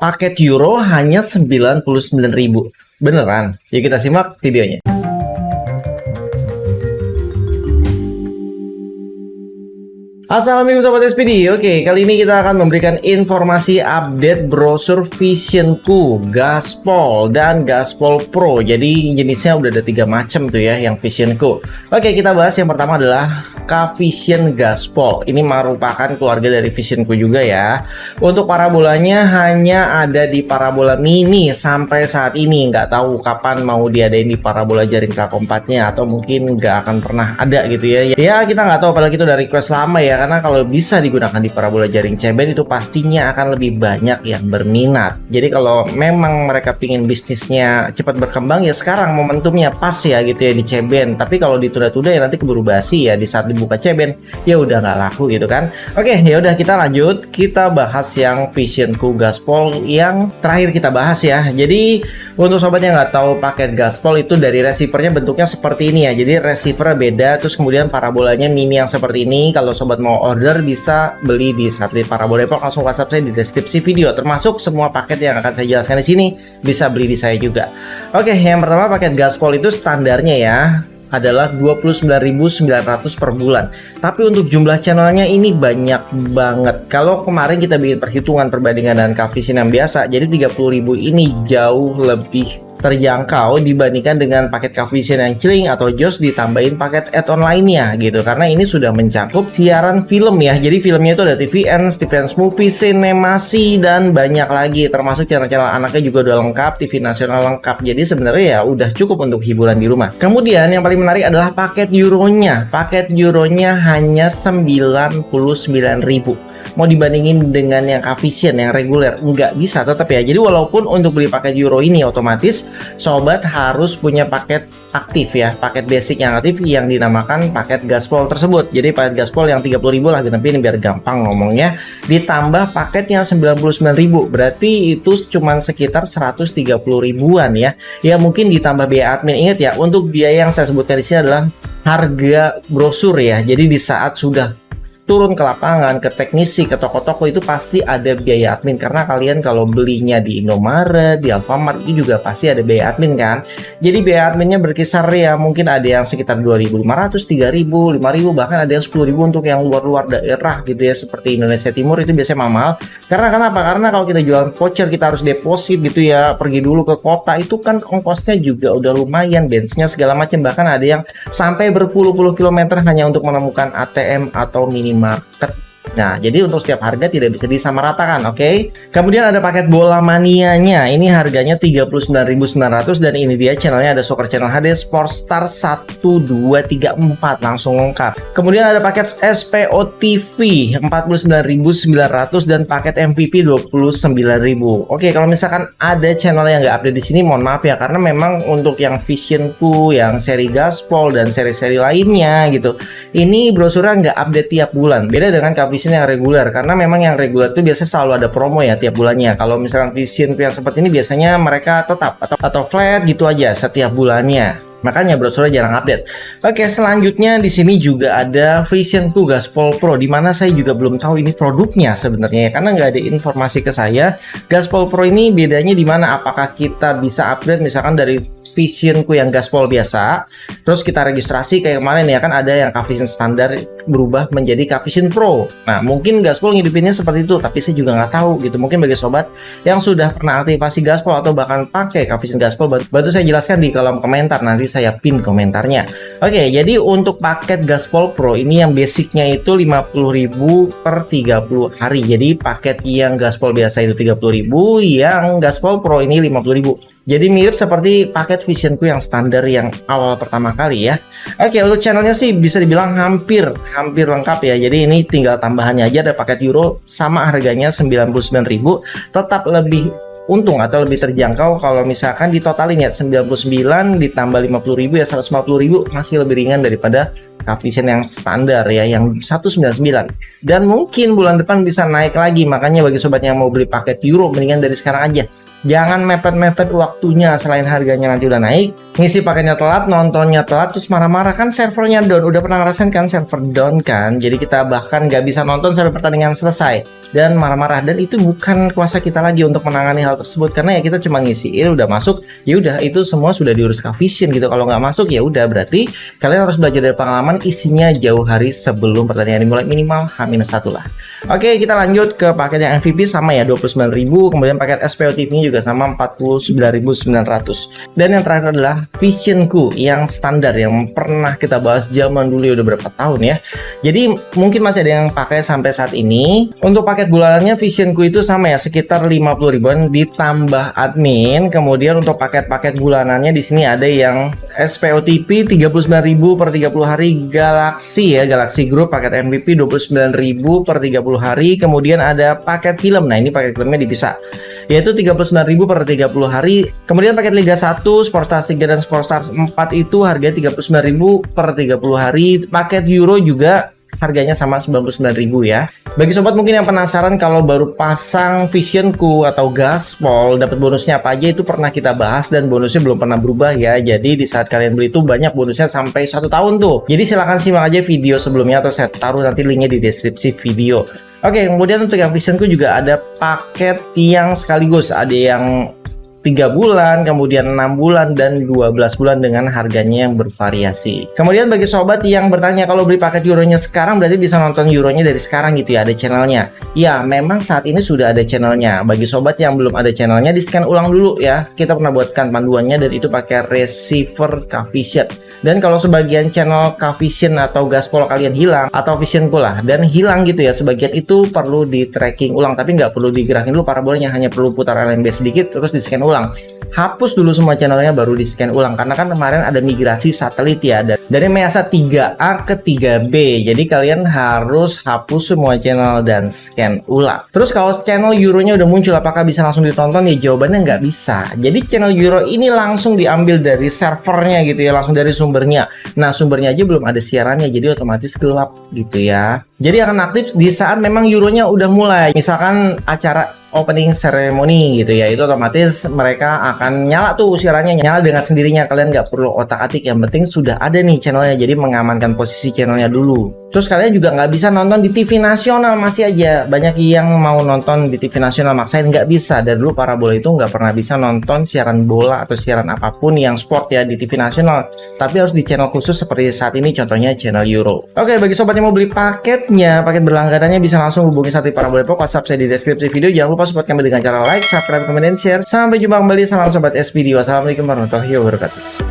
paket Euro hanya 99.000. Beneran? Yuk kita simak videonya. Assalamualaikum Sobat SPD. Oke, kali ini kita akan memberikan informasi update brosur Visionku Gaspol dan Gaspol Pro. Jadi jenisnya udah ada 3 macam tuh ya yang Visionku. Oke, kita bahas yang pertama adalah K-Vision Gaspol. Ini merupakan keluarga dari Visionku juga ya. Untuk parabolanya hanya ada di parabola mini sampai saat ini. Nggak tahu kapan mau diadain di parabola jaring K4-nya atau mungkin nggak akan pernah ada gitu ya. Ya kita nggak tahu, apalagi itu dari request lama ya. Karena kalau bisa digunakan di parabola jaring CBN itu pastinya akan lebih banyak yang berminat. Jadi kalau memang mereka pingin bisnisnya cepat berkembang ya sekarang momentumnya pas ya gitu ya di CBN. Tapi kalau ditunda-tunda ya nanti keburu basi ya di saat dibuka CBN ya udah nggak laku gitu kan. Oke, ya udah kita lanjut, kita bahas yang Visionku Gaspol yang terakhir kita bahas ya. Jadi untuk sobat yang nggak tahu paket Gaspol itu dari receivernya bentuknya seperti ini ya. Jadi receiver beda, terus kemudian parabolanya mini yang seperti ini. Kalau sobat mau order bisa beli di Satelit Parabola Depok, langsung WhatsApp saya di deskripsi video. Termasuk semua paket yang akan saya jelaskan di sini bisa beli di saya juga. Oke, yang pertama paket Gaspol itu standarnya ya adalah 29.900 per bulan. Tapi untuk jumlah channelnya ini banyak banget. Kalau kemarin kita bikin perhitungan perbandingan dengan K-Vision yang biasa, jadi 30.000 ini jauh lebih terjangkau dibandingkan dengan paket K-Vision yang Chilling atau JOS ditambahin paket add-on lainnya gitu, karena ini sudah mencakup siaran film ya. Jadi filmnya itu ada TVN, Stevens Movie, Sinemasi, dan banyak lagi, termasuk channel-channel anaknya juga udah lengkap, TV nasional lengkap. Jadi sebenarnya ya udah cukup untuk hiburan di rumah. Kemudian yang paling menarik adalah paket Euronya. Paket Euronya hanya 99.000. Mau dibandingin dengan yang K-Vision yang reguler nggak bisa tetap ya. Jadi walaupun untuk beli paket Euro ini otomatis sobat harus punya paket aktif ya, paket basic yang aktif yang dinamakan paket Gaspol tersebut. Jadi paket Gaspol yang 30.000 lah gitu, tapi ini biar gampang ngomongnya, ditambah paket yang 99.000, berarti itu cuma sekitar 130 ribuan ya. Ya mungkin ditambah biaya admin. Ingat ya, untuk biaya yang saya sebutkan di sini adalah harga brosur ya. Jadi di saat sudah turun ke lapangan, ke teknisi, ke toko-toko itu pasti ada biaya admin, karena kalian kalau belinya di Indomaret, di Alfamart itu juga pasti ada biaya admin kan. Jadi biaya adminnya berkisar ya, mungkin ada yang sekitar 2.500, 3.000, 5.000, bahkan ada yang 10.000 untuk yang luar-luar daerah gitu ya, seperti Indonesia Timur itu biasanya mahal. Karena kenapa? Karena kalau kita jualan voucher kita harus deposit gitu ya, pergi dulu ke kota, itu kan ongkosnya juga udah lumayan, bensinnya segala macam, bahkan ada yang sampai berpuluh-puluh kilometer hanya untuk menemukan ATM atau minimarket. Nah, jadi untuk setiap harga tidak bisa disamaratakan, oke? Kemudian ada paket Bola Manianya. Ini harganya 39.900 dan ini dia channelnya, ada Soccer Channel HD, Sportstar 1, 2, 3, 4 langsung lengkap. Kemudian ada paket SPO TV 49.900 dan paket MVP 29.000. Oke, kalau misalkan ada channel yang nggak update di sini, mohon maaf ya, karena memang untuk yang Visionku, yang seri Gaspol dan seri-seri lainnya gitu, ini brosurnya nggak update tiap bulan. Beda dengan K-Vision yang reguler, karena memang yang reguler itu biasanya selalu ada promo ya tiap bulannya. Kalau misalkan Vision yang seperti ini biasanya mereka tetap atau flat gitu aja setiap bulannya. Makanya brosurnya jarang update. Oke, selanjutnya di sini juga ada Visionku Gaspol Pro, di mana saya juga belum tahu ini produknya sebenarnya ya, karena nggak ada informasi ke saya. Gaspol Pro ini bedanya di mana? Apakah kita bisa upgrade misalkan dari Visionku yang Gaspol biasa, terus kita registrasi kayak kemarin ya kan, ada yang K-Vision standar berubah menjadi K-Vision Pro. Nah mungkin Gaspol ngidupinnya seperti itu, tapi saya juga nggak tahu gitu. Mungkin bagi sobat yang sudah pernah aktivasi Gaspol atau bahkan pakai K-Vision Gaspol, bantu saya jelaskan di kolom komentar, nanti saya pin komentarnya. Oke, jadi untuk paket Gaspol Pro ini yang basicnya itu 50.000 per 30 hari. Jadi paket yang Gaspol biasa itu 30.000, yang Gaspol Pro ini 50.000. Jadi mirip seperti paket Visionku yang standar yang awal pertama kali ya. Oke, untuk channelnya sih bisa dibilang hampir lengkap ya. Jadi ini tinggal tambahannya aja, ada paket Euro sama harganya 99.000, tetap lebih untung atau lebih terjangkau kalau misalkan ditotalin ya, 99 ditambah 50.000 ya 150.000, masih lebih ringan daripada K-Vision yang standar ya, yang 199. Dan mungkin bulan depan bisa naik lagi. Makanya bagi sobat yang mau beli paket Euro, mendingan dari sekarang aja. Jangan mepet-mepet waktunya selain harganya nanti udah naik, ngisi paketnya telat, nontonnya telat, terus marah-marah kan servernya down. Udah pernah ngerasain kan server down kan? Jadi kita bahkan nggak bisa nonton sampai pertandingan selesai dan marah-marah. Dan itu bukan kuasa kita lagi untuk menangani hal tersebut karena ya kita cuma ngisiin udah masuk, ya udah itu semua sudah diurus Kavision gitu. Kalau nggak masuk ya udah berarti kalian harus belajar dari pengalaman, isinya jauh hari sebelum pertandingan dimulai, minimal H-1 lah. Oke, kita lanjut ke paket yang MVP sama ya 29.000, kemudian paket SPO TV juga sama 49.900. Dan yang terakhir adalah Visionku yang standar yang pernah kita bahas zaman dulu ya, udah berapa tahun ya. Jadi mungkin masih ada yang pakai sampai saat ini. Untuk paket bulanannya Visionku itu sama ya, sekitar 50 ribuan ditambah admin. Kemudian untuk paket-paket bulanannya di sini ada yang SPO TV 39.000 per 30 hari, Galaxy ya, Galaxy Group paket MVP 29.000 per 30 hari. Kemudian ada paket film. Nah, ini paket filmnya dipisah, yaitu 39.000 per 30 hari. Kemudian paket Liga 1, Sportstars 3 dan Sportstars 4 itu harganya 39.000 per 30 hari. Paket Euro juga harganya sama 99.000 ya. Bagi sobat mungkin yang penasaran kalau baru pasang Visionku atau Gaspol dapat bonusnya apa aja, itu pernah kita bahas dan bonusnya belum pernah berubah ya. Jadi di saat kalian beli itu banyak bonusnya sampai 1 tahun tuh. Jadi silahkan simak aja video sebelumnya atau saya taruh nanti linknya di deskripsi video. Oke, kemudian untuk yang Visionku juga ada paket yang sekaligus, ada yang 3 bulan, kemudian 6 bulan, dan 12 bulan dengan harganya yang bervariasi. Kemudian bagi sobat yang bertanya kalau beli paket Euronya sekarang berarti bisa nonton Euronya dari sekarang gitu ya, ada channelnya. Ya, memang saat ini sudah ada channelnya. Bagi sobat yang belum ada channelnya, di-scan ulang dulu ya. Kita pernah buatkan panduannya dan itu pakai receiver Kavision. Dan kalau sebagian channel Kavision atau Gaspol kalian hilang, atau Visionku lah, dan hilang gitu ya, sebagian itu perlu di tracking ulang, tapi nggak perlu digerakin dulu parabolanya, hanya perlu putar LNB sedikit terus di-scan ulang. Hapus dulu semua channelnya baru di scan ulang, karena kan kemarin ada migrasi satelit ya dari Measa 3A ke 3B. Jadi kalian harus hapus semua channel dan scan ulang. Terus kalau channel Euronya udah muncul, apakah bisa langsung ditonton? Ya jawabannya nggak bisa. Jadi channel Euro ini langsung diambil dari servernya gitu ya, langsung dari sumbernya. Nah, sumbernya aja belum ada siarannya, jadi otomatis gelap gitu ya. Jadi akan aktif di saat memang Euronya udah mulai, misalkan acara opening ceremony gitu ya, itu otomatis mereka akan nyala tuh siarannya, nyala dengan sendirinya. Kalian nggak perlu otak-atik, yang penting sudah ada nih channelnya, jadi mengamankan posisi channelnya dulu. Terus kalian juga nggak bisa nonton di TV nasional, masih aja banyak yang mau nonton di TV nasional, maksain nggak bisa. Dari dulu Parabola itu nggak pernah bisa nonton siaran bola atau siaran apapun yang sport ya di TV nasional, tapi harus di channel khusus seperti saat ini, contohnya channel Euro. Oke, bagi sobat yang mau beli paketnya, paket berlangganannya bisa langsung hubungi Sakti Parabola Depok, WhatsApp saya di deskripsi video. Jangan lupa support kami dengan cara like, subscribe, komen, dan share. Sampai jumpa kembali. Salam sobat SPD. Wassalamualaikum warahmatullahi wabarakatuh.